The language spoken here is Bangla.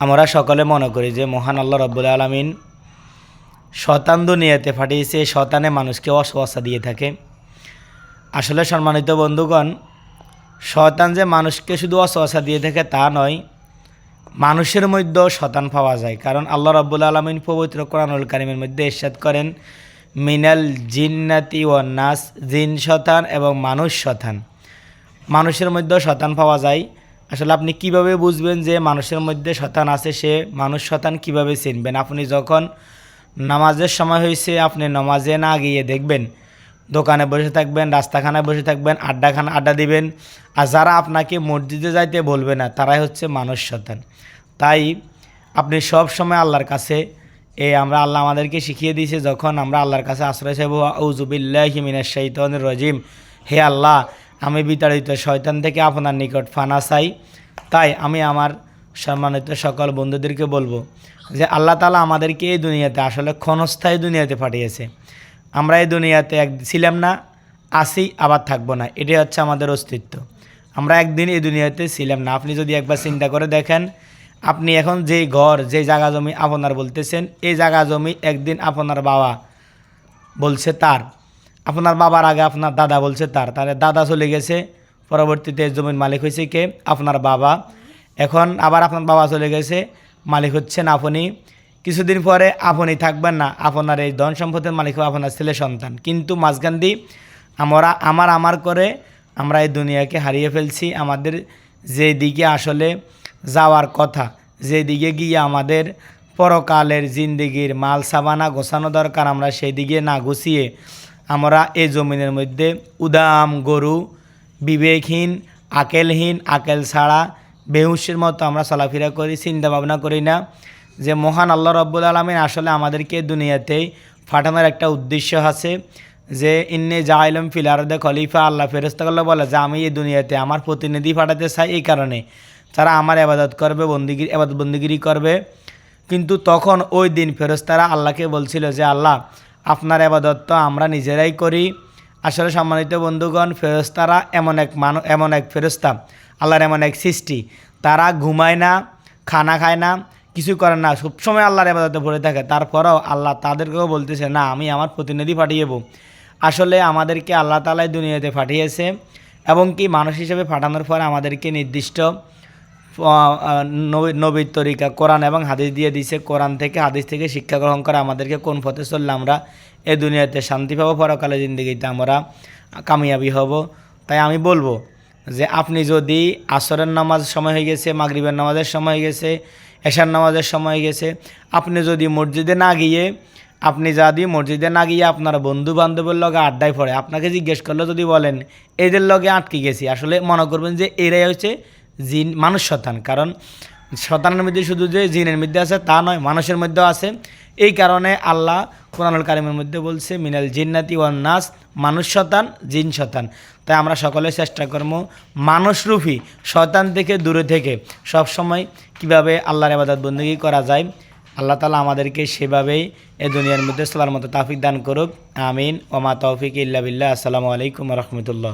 আমরা সকলে মনে করি যে মহান আল্লাহ রাব্বুল আলামিন শয়তান দুনিয়াতে পাঠিয়েছে। শয়তানে মানুষকে ওয়াসওয়াসা দিয়ে থাকে। আসলে সম্মানিত বন্ধুগণ, শয়তান যে মানুষকে শুধু ওয়াসওয়াসা দিয়ে থাকে তা নয়, মানুষের মধ্যেও শয়তান পাওয়া যায়। কারণ আল্লাহ রাব্বুল আলামিন পবিত্র কোরআনুল কারীমের মধ্যে ইরশাদ করেন, মিনাল জিন্নাতি ওয়ান নাস, জিন শয়তান এবং মানুষ শয়তান। মানুষের মধ্যেও শয়তান পাওয়া যায়। আসলে আপনি কিভাবে বুঝবেন যে মানুষের মধ্যে শয়তান আছে, সে মানুষ শয়তান কিভাবে চিনবেন? আপনি যখন নামাজের সময় হয়েছে, আপনি নামাজে না গিয়ে দেখবেন দোকানে বসে থাকবেন, রাস্তাখানায় বসে থাকবেন, আড্ডা দিবেন। আর যারা আপনাকে মসজিদে যাইতে বলবে না, তারাই হচ্ছে মানুষ শয়তান। তাই আপনি সব সময় আল্লাহর কাছে আল্লাহ আমাদেরকে শিখিয়ে দিয়েছে, যখন আমরা আল্লাহর কাছে আশ্রয় চাইব, আউযু বিল্লাহি মিনাশ শাইতানির রাজিম, হে আল্লাহ আমি বিতাড়িত শয়তান থেকে আপনার নিকট ফানা চাই। তাই আমি আমার সম্মানিত সকল বন্ধুদেরকে বলবো যে আল্লাহ তাআলা আমাদেরকে এই দুনিয়াতে আসলে ক্ষণস্থায়ী দুনিয়াতে পাঠিয়েছে। আমরা এই দুনিয়াতে ছিলাম না, আসি, আবার থাকবো না। এটাই হচ্ছে আমাদের অস্তিত্ব। আমরা একদিন এই দুনিয়াতে ছিলাম না। আপনি যদি একবার চিন্তা করে দেখেন, আপনি এখন যেই ঘর, যে জায়গা জমি আপনার বলতেছেন, এই জায়গা জমি একদিন আপনার বাবা বলছে তার, আপনার বাবার আগে আপনার দাদা বলছে তার, তাহলে দাদা চলে গেছে, পরবর্তীতে জমির মালিক হয়েছে কে? আপনার বাবা। এখন আবার আপনার বাবা চলে গেছে, মালিক হচ্ছেন আপনি। কিছুদিন পরে আপনি থাকবেন না, আপনার এই ধন সম্পদের মালিক হবে আপনার ছেলে সন্তান। কিন্তু মাঝখান দিয়ে আমার করে আমরা এই দুনিয়াকে হারিয়ে ফেলছি। আমাদের যে দিকে আসলে যাওয়ার কথা, যে দিকে গিয়ে আমাদের পরকালের জিন্দিগির মাল সাবানা গোছানো দরকার, আমরা সেই দিকে না গুছিয়ে আমরা এই জমিনের মধ্যে উদাম গরু, বিবেকহীন, আকেলহীন, আকেল ছাড়া বেহুশের মতো আমরা চলাফেরা করি, চিন্তা ভাবনা করি না যে মহান আল্লাহ রাব্বুল আলামিন আসলে আমাদেরকে দুনিয়াতেই পাঠানোর একটা উদ্দেশ্য আছে। যে ইন্নে জাইলুম ফিল আরদে খলিফা, আল্লাহ ফেরেশতাগুলো বলে যে আমি এই দুনিয়াতে আমার প্রতিনিধি পাঠাতে চাই। এই কারণে তারা আমার ইবাদত করবে, বন্দিগিরি করবে। কিন্তু তখন ওই দিন ফেরেশতারা আল্লাহকে বলছিল যে আল্লাহ আপনার ইবাদত তো আমরা নিজেরাই করি। আসলে সম্মানিত বন্ধুগণ, ফেরেশতারা এমন এক ফেরেশতা, আল্লাহর এমন এক সৃষ্টি, তারা ঘুমায় না, খানা খায় না, কিছু করে না, সবসময় আল্লাহর ইবাদতে পড়ে থাকে। তারপরেও আল্লাহ তাদেরকেও বলতেছে না আমি আমার প্রতিনিধি পাঠিয়েব। আসলে আমাদেরকে আল্লাহ তাআলাই দুনিয়াতে পাঠিয়েছে, এবং কি মানুষ হিসেবে পাঠানোর পরে আমাদেরকে নির্দিষ্ট নবীর তরিকা কোরআন এবং হাদিস দিয়ে দিয়েছে। কোরআন থেকে, হাদিস থেকে শিক্ষা গ্রহণ করে আমাদেরকে কোন পথে চললে আমরা এই দুনিয়াতে শান্তি পাবো, পরকালে জিন্দেগিতে আমরা কামিয়াবি হব। তাই আমি বলবো যে আপনি যদি আসরের নামাজ সময় হয়ে গেছে, মাগরিবের নামাজের সময় হয়ে গেছে, এশার নামাজের সময় হয়ে গেছে, আপনি যদি মসজিদে না গিয়ে আপনার বন্ধু বান্ধবের লগে আড্ডায় পড়ে, আপনাকে জিজ্ঞেস করলে যদি বলেন এদের লগে আটকে গেছি, আসলে মনে করবেন যে এরাই হচ্ছে জিন, মানুষ শয়তান। কারণ শয়তানের মধ্যে শুধু যে জিনের মধ্যে আছে তা নয়, মানুষের মধ্যেও আছে। এই কারণে আল্লাহ কোরআনুল কারীমের মধ্যে বলছে মিনাল জিন্নাতি ওয়ান নাস, মানুষ শয়তান, জিন শয়তান। তাই আমরা সকলে চেষ্টা করব মানুষরূপী শয়তান থেকে দূরে থেকে সবসময় কীভাবে আল্লাহর ইবাদত বন্দেগী করা যায়, আল্লাহ তাআলা আমাদেরকে সেভাবেই এই দুনিয়ার মধ্যে চলার মতো তৌফিক দান করুক। আমিন। ওমা তৌফিক ইল্লা বিল্লাহ। আসসালামু আলাইকুম ওয়া রাহমাতুল্লাহ।